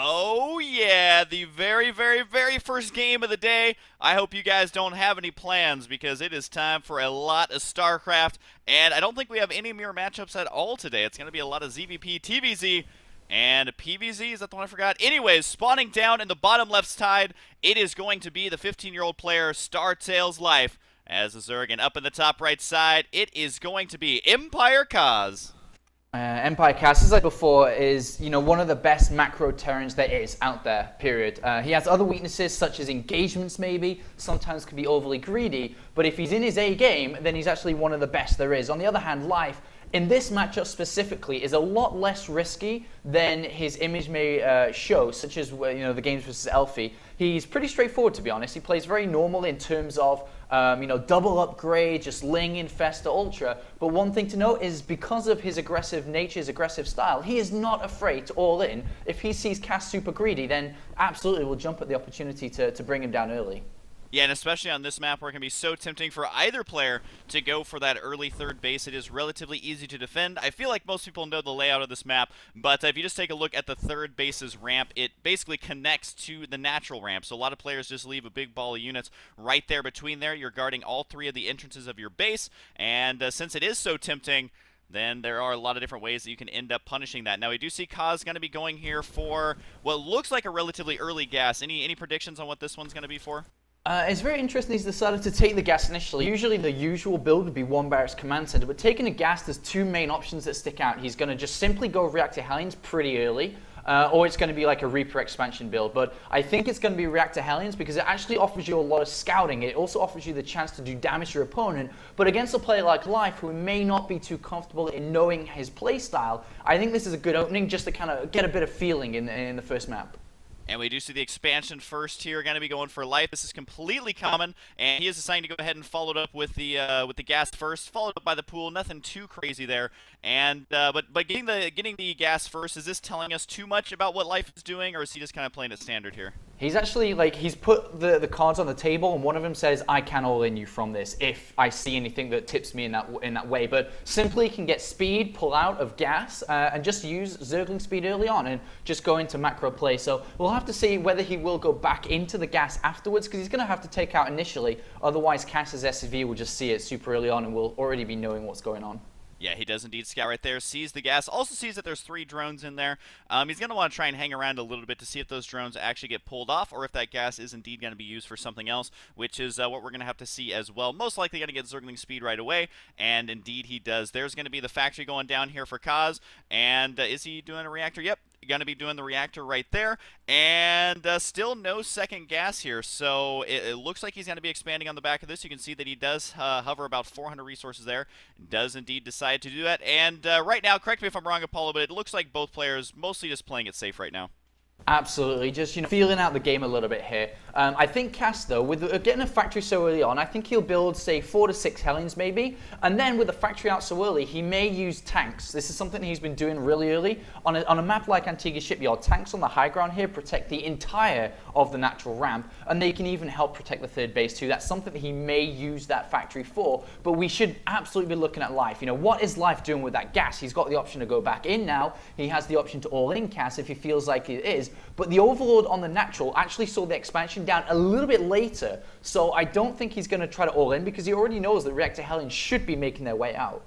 Oh yeah, the very, very, very first game of the day. I hope you guys don't have any plans because it is time for a lot of StarCraft, and I don't think we have any mirror matchups at all today. It's going to be a lot of ZVP, TVZ, and PVZ. Is that the one I forgot? Anyways, spawning down in the bottom left side, it is going to be the 15-year-old player StarTale's Life as a Zerg, and up in the top right side, it is going to be EmpireKas. EmpireKas, as I said before, is one of the best macro Terrans there is out there, period. He has other weaknesses, such as engagements maybe, sometimes can be overly greedy, but if he's in his A game, then he's actually one of the best there is. On the other hand, Life, in this matchup specifically, is a lot less risky than his image may show, such as the games versus Elfie. He's pretty straightforward, to be honest. He plays very normal in terms of double upgrade, just Ling, Infesta, Ultra. But one thing to note is because of his aggressive nature, his aggressive style, he is not afraid to all in. If he sees Cass super greedy, then absolutely will jump at the opportunity to bring him down early. Yeah, and especially on this map where it can be so tempting for either player to go for that early third base, it is relatively easy to defend. I feel like most people know the layout of this map, but if you just take a look at the third base's ramp, it basically connects to the natural ramp. So a lot of players just leave a big ball of units right there between there. You're guarding all three of the entrances of your base, and since it is so tempting, then there are a lot of different ways that you can end up punishing that. Now, we do see Kaz going to be going here for what looks like a relatively early gas. Any predictions on what this one's going to be for? It's very interesting he's decided to take the gas initially. Usually the usual build would be one barracks command center, but taking a gas, there's two main options that stick out. He's going to just simply go reactor Hellions pretty early, or it's going to be like a Reaper expansion build. But I think it's going to be reactor Hellions because it actually offers you a lot of scouting. It also offers you the chance to do damage to your opponent. But against a player like Life, who may not be too comfortable in knowing his playstyle, I think this is a good opening just to kind of get a bit of feeling in the first map. And we do see the expansion first here, going to be going for Life. This is completely common, and he is deciding to go ahead and follow it up with the gas first, followed up by the pool. Nothing too crazy there. And but getting the gas first, is this telling us too much about what Life is doing, or is he just kind of playing it standard here? He's actually, he's put the cards on the table, and one of them says, I can all-in you from this if I see anything that tips me in that way. But simply can get speed, pull out of gas, and just use Zergling speed early on and just go into macro play. So we'll have to see whether he will go back into the gas afterwards, because he's going to have to take out initially. Otherwise, Cass's SCV will just see it super early on and will already be knowing what's going on. Yeah, he does indeed scout right there, sees the gas, also sees that there's 3 drones in there. He's going to want to try and hang around a little bit to see if those drones actually get pulled off or if that gas is indeed going to be used for something else, which is what we're going to have to see as well. Most likely going to get Zergling speed right away, and indeed he does. There's going to be the factory going down here for Kaz, and is he doing a reactor? Yep. Going to be doing the reactor right there, and still no second gas here, so it looks like he's going to be expanding on the back of this. You can see that he does hover about 400 resources there, does indeed decide to do that, and right now, correct me if I'm wrong, Apollo, but it looks like both players mostly just playing it safe right now. Absolutely, just feeling out the game a little bit here. I think Cass, though, with getting a factory so early on, I think he'll build, say, 4 to 6 Hellions maybe, and then with the factory out so early, he may use tanks. This is something he's been doing really early. On a map like Antigua Shipyard, tanks on the high ground here protect the entire of the natural ramp, and they can even help protect the third base too. That's something that he may use that factory for, but we should absolutely be looking at Life. What is Life doing with that gas? He's got the option to go back in now. He has the option to all-in Cass if he feels like it is. But the Overlord on the natural actually saw the expansion down a little bit later, so I don't think he's going to try to all-in because he already knows that Reactor Hellions should be making their way out.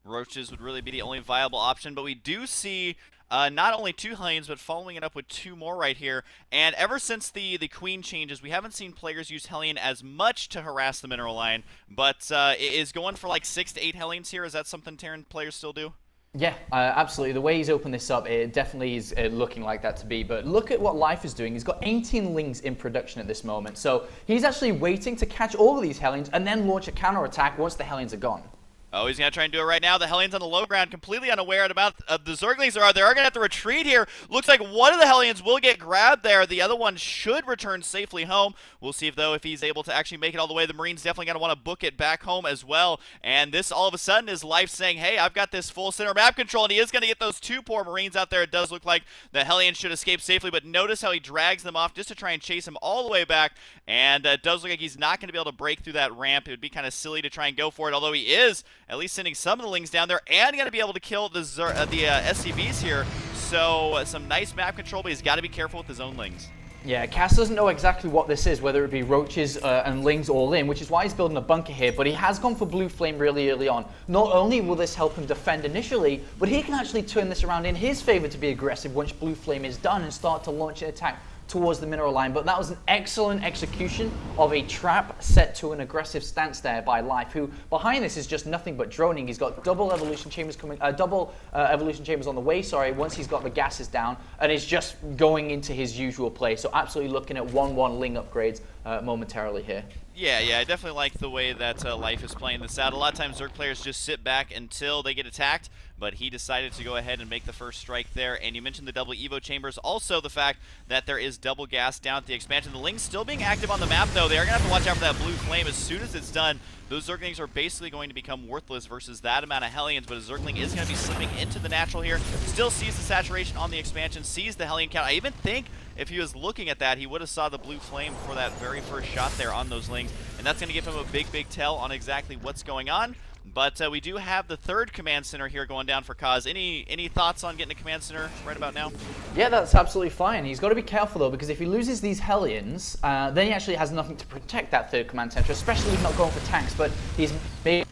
Roaches would really be the only viable option, but we do see not only 2 Hellions, but following it up with 2 more right here. And ever since the Queen changes, we haven't seen players use Hellion as much to harass the mineral line, but is going for like 6 to 8 Hellions here. Is that something Terran players still do? Yeah, absolutely. The way he's opened this up, it definitely is looking like that to be. But look at what Life is doing. He's got 18 Lings in production at this moment. So he's actually waiting to catch all of these Hellions and then launch a counterattack once the Hellions are gone. Oh, he's going to try and do it right now. The Hellions on the low ground, completely unaware about the Zerglings. They are going to have to retreat here. Looks like one of the Hellions will get grabbed there. The other one should return safely home. We'll see if he's able to actually make it all the way. The Marine's definitely going to want to book it back home as well. And this, all of a sudden, is Life saying, hey, I've got this full center map control, and he is going to get those 2 poor Marines out there. It does look like the Hellions should escape safely, but notice how he drags them off just to try and chase him all the way back. And it does look like he's not going to be able to break through that ramp. It would be kind of silly to try and go for it, although he is at least sending some of the Lings down there and going to be able to kill the SCVs here. So some nice map control, but he's got to be careful with his own lings. Yeah, Cass doesn't know exactly what this is, whether it be roaches and lings all in, which is why he's building a bunker here, but he has gone for blue flame really early on. Not only will this help him defend initially, but he can actually turn this around in his favor to be aggressive once blue flame is done and start to launch an attack towards the mineral line. But that was an excellent execution of a trap set to an aggressive stance there by Life, who behind this is just nothing but droning. He's got double evolution chambers coming, evolution chambers on the way, sorry, once he's got the gases down, and is just going into his usual play. So absolutely looking at 1-1 ling upgrades momentarily here. Yeah, I definitely like the way that Life is playing this out. A lot of times Zerg players just sit back until they get attacked, but he decided to go ahead and make the first strike there. And you mentioned the double Evo chambers. Also the fact that there is double gas down at the expansion. The Lings still being active on the map, though. They are going to have to watch out for that blue flame. As soon as it's done, those Zerglings are basically going to become worthless versus that amount of Hellions, but a Zergling is going to be slipping into the natural here. Still sees the saturation on the expansion, sees the Hellion count. I even think if he was looking at that, he would have saw the blue flame for that very first shot there on those Lings, and that's going to give him a big tell on exactly what's going on. But we do have the third command center here going down for Kaz. Any thoughts on getting a command center right about now? Yeah, that's absolutely fine. He's got to be careful though, because if he loses these Hellions, then he actually has nothing to protect that third command center, especially if he's not going for tanks. But he's making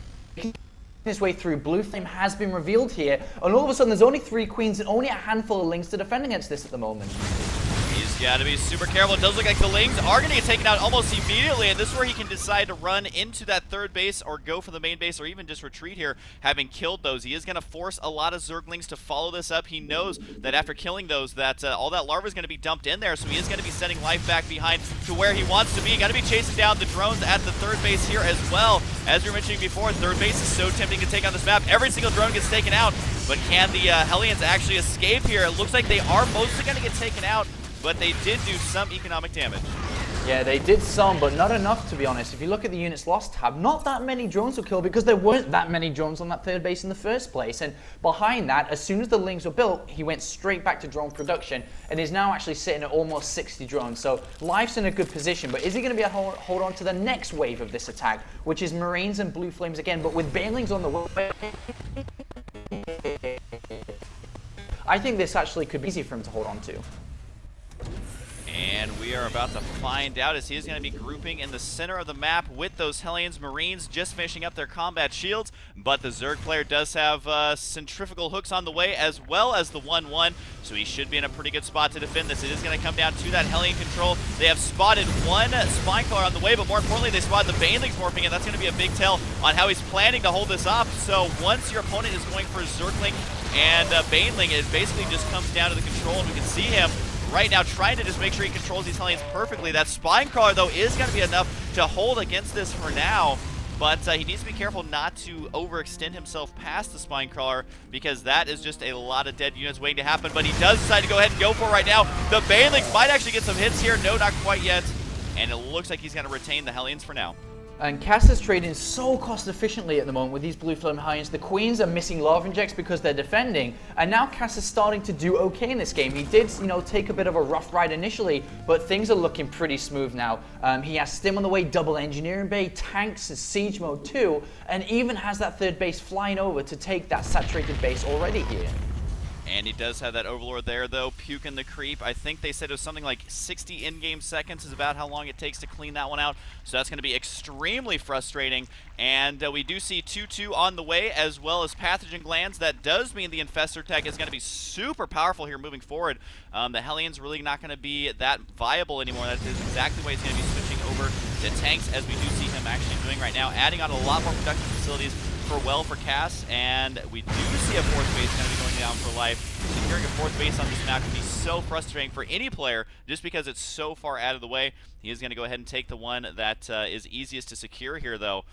his way through. Blue flame has been revealed here, and all of a sudden there's only 3 queens and only a handful of Lings to defend against this at the moment. He's got to be super careful. It does look like the Lings are going to get taken out almost immediately, and this is where he can decide to run into that third base or go for the main base or even just retreat here, having killed those. He is going to force a lot of Zerglings to follow this up. He knows that after killing those, that all that larva is going to be dumped in there, so he is going to be sending Life back behind to where he wants to be. Got to be chasing down the drones at the third base here as well. As we were mentioning before, third base is so tempting to take on this map. Every single drone gets taken out, but can the Hellions actually escape here? It looks like they are mostly going to get taken out, but they did do some economic damage. Yeah, they did some, but not enough, to be honest. If you look at the units lost tab, not that many drones were killed because there weren't that many drones on that third base in the first place. And behind that, as soon as the Lings were built, he went straight back to drone production and is now actually sitting at almost 60 drones. So Life's in a good position, but is he going to be able to hold on to the next wave of this attack, which is Marines and Blue Flames again, but with Banelings on the way? I think this actually could be easy for him to hold on to. And we are about to find out, as he is going to be grouping in the center of the map with those Hellions. Marines just finishing up their combat shields, but the Zerg player does have centrifugal hooks on the way, as well as the 1-1, so he should be in a pretty good spot to defend this. It is going to come down to that Hellion control. They have spotted one Spinecrawler on the way, but more importantly, they spotted the Banelings morphing, and that's going to be a big tell on how he's planning to hold this off. So once your opponent is going for a Zergling and Baneling, it basically just comes down to the control, and we can see him right now trying to just make sure he controls these Hellions perfectly. That Spinecrawler, though, is going to be enough to hold against this for now, but he needs to be careful not to overextend himself past the Spinecrawler, because that is just a lot of dead units waiting to happen. But he does decide to go ahead and go for it right now. The Banelings might actually get some hits here. No, not quite yet. And it looks like he's going to retain the Hellions for now. And Cass is trading so cost efficiently at the moment with these blue flame Hellions. The Queens are missing lava injects because they're defending, and now Cass is starting to do okay in this game. He did, take a bit of a rough ride initially, but things are looking pretty smooth now. He has Stim on the way, double engineering bay, tanks, siege mode too, and even has that third base flying over to take that saturated base already here. And he does have that Overlord there, though, puking the creep. I think they said it was something like 60 in-game seconds is about how long it takes to clean that one out. So that's going to be extremely frustrating. And we do see 2-2 on the way, as well as Pathogen Glands. That does mean the Infestor tech is going to be super powerful here moving forward. The Hellions really not going to be that viable anymore. That is exactly why he's going to be switching over to tanks, as we do see him actually doing right now, adding on a lot more production facilities for Cass, and we do see a fourth base going to be going down for Life. Securing a fourth base on this map can be so frustrating for any player just because it's so far out of the way. He is going to go ahead and take the one that is easiest to secure here, though.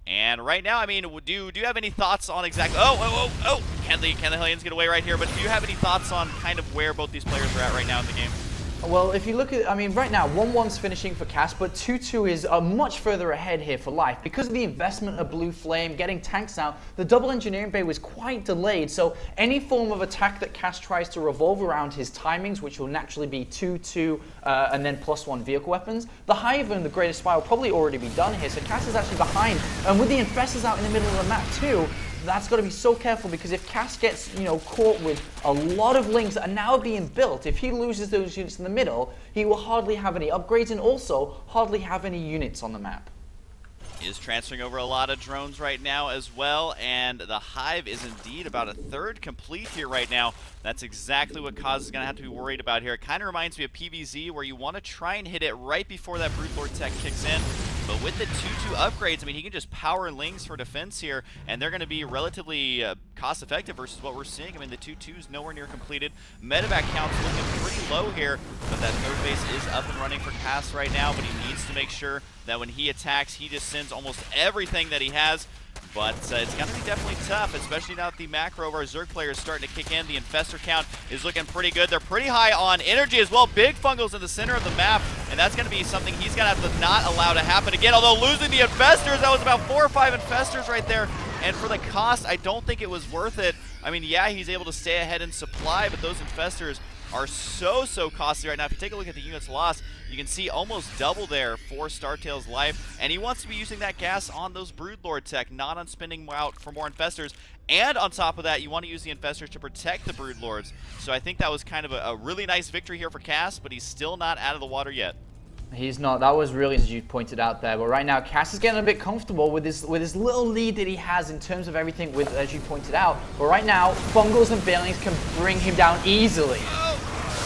And right now, I mean, do you have any thoughts on exactly... Oh! Can the Hellions get away right here? But do you have any thoughts on kind of where both these players are at right now in the game? Well, if you look at, right now, 1-1's finishing for Cass, but 2-2 is much further ahead here for Life. Because of the investment of Blue Flame, getting tanks out, the double engineering bay was quite delayed, so any form of attack that Cass tries to revolve around his timings, which will naturally be 2-2 and then +1 vehicle weapons, the Hive and the Greatest Spy will probably already be done here, so Cass is actually behind. And with the Infestors out in the middle of the map too, that's got to be so careful, because if Kas gets, caught with a lot of links that are now being built, if he loses those units in the middle, he will hardly have any upgrades and also hardly have any units on the map. Is transferring over a lot of drones right now as well, and the hive is indeed about a third complete here right now. That's exactly what Kaz is going to have to be worried about here. It kind of reminds me of PvZ, where you want to try and hit it right before that Broodlord tech kicks in. But with the 2-2 upgrades, I mean, he can just power Lings for defense here, and they're going to be relatively cost-effective versus what we're seeing. I mean, the 2-2's nowhere near completed. Medevac count's looking pretty low here, but that third base is up and running for Kas right now, but he needs to make sure that when he attacks, he just sends almost everything that he has. But it's going to be definitely tough, especially now that the macro of our Zerg player is starting to kick in. The Infestor count is looking pretty good. They're pretty high on energy as well. Big Fungals in the center of the map, and that's going to be something he's going to have to not allow to happen again. Although losing the Infestors, that was about 4 or 5 Infestors right there. And for the cost, I don't think it was worth it. I mean, yeah, he's able to stay ahead in supply, but those Infestors are so costly right now. If you take a look at the units lost, you can see almost double there for Startail's life, and he wants to be using that gas on those Broodlord tech, not on spinning out for more Infestors. And on top of that, you want to use the Infestors to protect the Broodlords. So I think that was kind of a really nice victory here for Kas, but he's still not out of the water yet. He's not. That was really, as you pointed out there. But right now, Kas is getting a bit comfortable with his little lead that he has in terms of everything, with, as you pointed out. But right now, Fungals and Banelings can bring him down easily.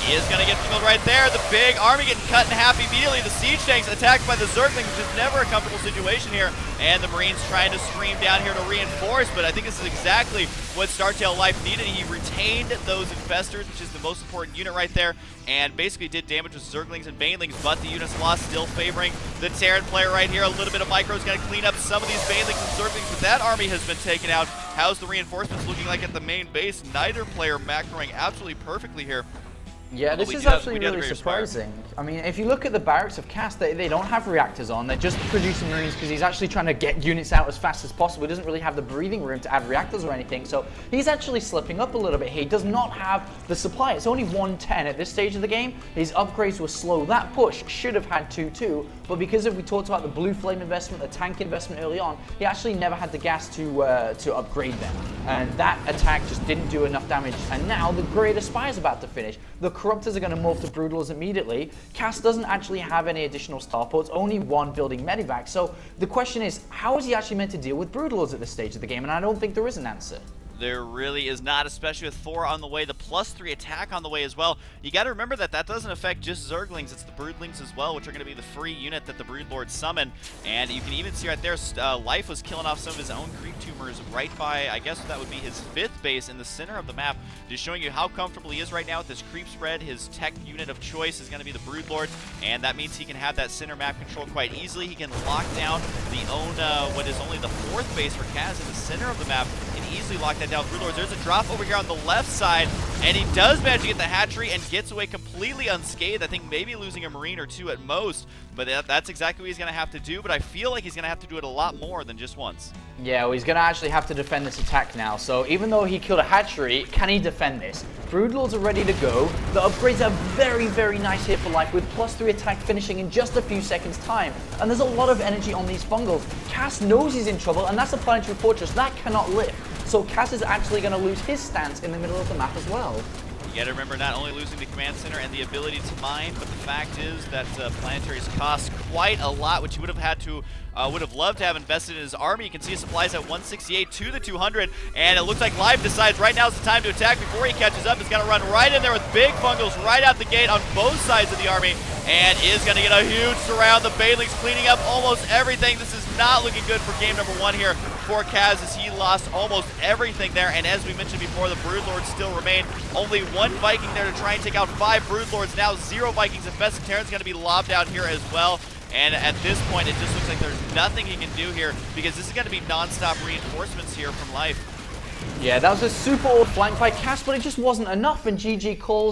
He is going to get killed right there. The big army getting cut in half immediately. The siege tanks attacked by the Zerglings, which is never a comfortable situation here. And the Marines trying to scream down here to reinforce, but I think this is exactly what Startail Life needed. He retained those Infestors, which is the most important unit right there, and basically did damage with Zerglings and Banelings, but the units lost still favoring the Terran player right here. A little bit of micro is going to clean up some of these Banelings and Zerglings, but that army has been taken out. How's the reinforcements looking like at the main base? Neither player macroing absolutely perfectly here. Yeah, this is actually really surprising. I mean, if you look at the barracks of Kas, they don't have reactors on. They're just producing Marines because he's actually trying to get units out as fast as possible. He doesn't really have the breathing room to add reactors or anything. So he's actually slipping up a little bit here. He does not have the supply. It's only 110 at this stage of the game. His upgrades were slow. That push should have had 2-2. But because we talked about the blue flame investment, the tank investment early on, he actually never had the gas to upgrade them. And that attack just didn't do enough damage. And now the Greater Spy is about to finish. The Corruptors are going to morph to Broodlords immediately. Kas doesn't actually have any additional starports, only one building medevac. So the question is, how is he actually meant to deal with Broodlords at this stage of the game? And I don't think there is an answer. There really is not, especially with 4 on the way, the +3 attack on the way as well. You got to remember that doesn't affect just Zerglings, it's the Broodlings as well, which are going to be the free unit that the Broodlords summon. And you can even see right there, Life was killing off some of his own creep tumors right by, I guess that would be his 5th base in the center of the map, just showing you how comfortable he is right now with this creep spread. His tech unit of choice is going to be the Broodlord, and that means he can have that center map control quite easily. He can lock down the own, what is only the 4th base for Kas in the center of the map, and easily lock that down. Broodlords. There's a drop over here on the left side, and he does manage to get the hatchery and gets away completely unscathed. I think maybe losing a Marine or 2 at most, but that's exactly what he's going to have to do. But I feel like he's going to have to do it a lot more than just once. Yeah, well, he's going to actually have to defend this attack now. So even though he killed a hatchery, can he defend this? Broodlords are ready to go. The upgrades are very nice here for Life, with +3 attack finishing in just a few seconds time. And there's a lot of energy on these Fungals. Kas knows he's in trouble, and that's a planetary fortress. That cannot lift. So Kas is actually going to lose his stance in the middle of the map as well. You got to remember, not only losing the command center and the ability to mine, but the fact is that Planetaries cost quite a lot, which he would have loved to have invested in his army. You can see his supplies at 168 to the 200, and it looks like Live decides right now is the time to attack before he catches up. He's going to run right in there with big Fungals right out the gate on both sides of the army, and is going to get a huge surround. The Banelings cleaning up almost everything. This is not looking good for game number 1 here for Kas, as he lost almost everything there. And as we mentioned before, the Broodlords still remain. Only 1 Viking there to try and take out 5 Broodlords. Now 0 Vikings. Infested Terran's going to be lobbed out here as well. And at this point, it just looks like there's nothing he can do here, because this is going to be non-stop reinforcements here from Life. Yeah, that was a super old flank by Kas, but it just wasn't enough, and GG calls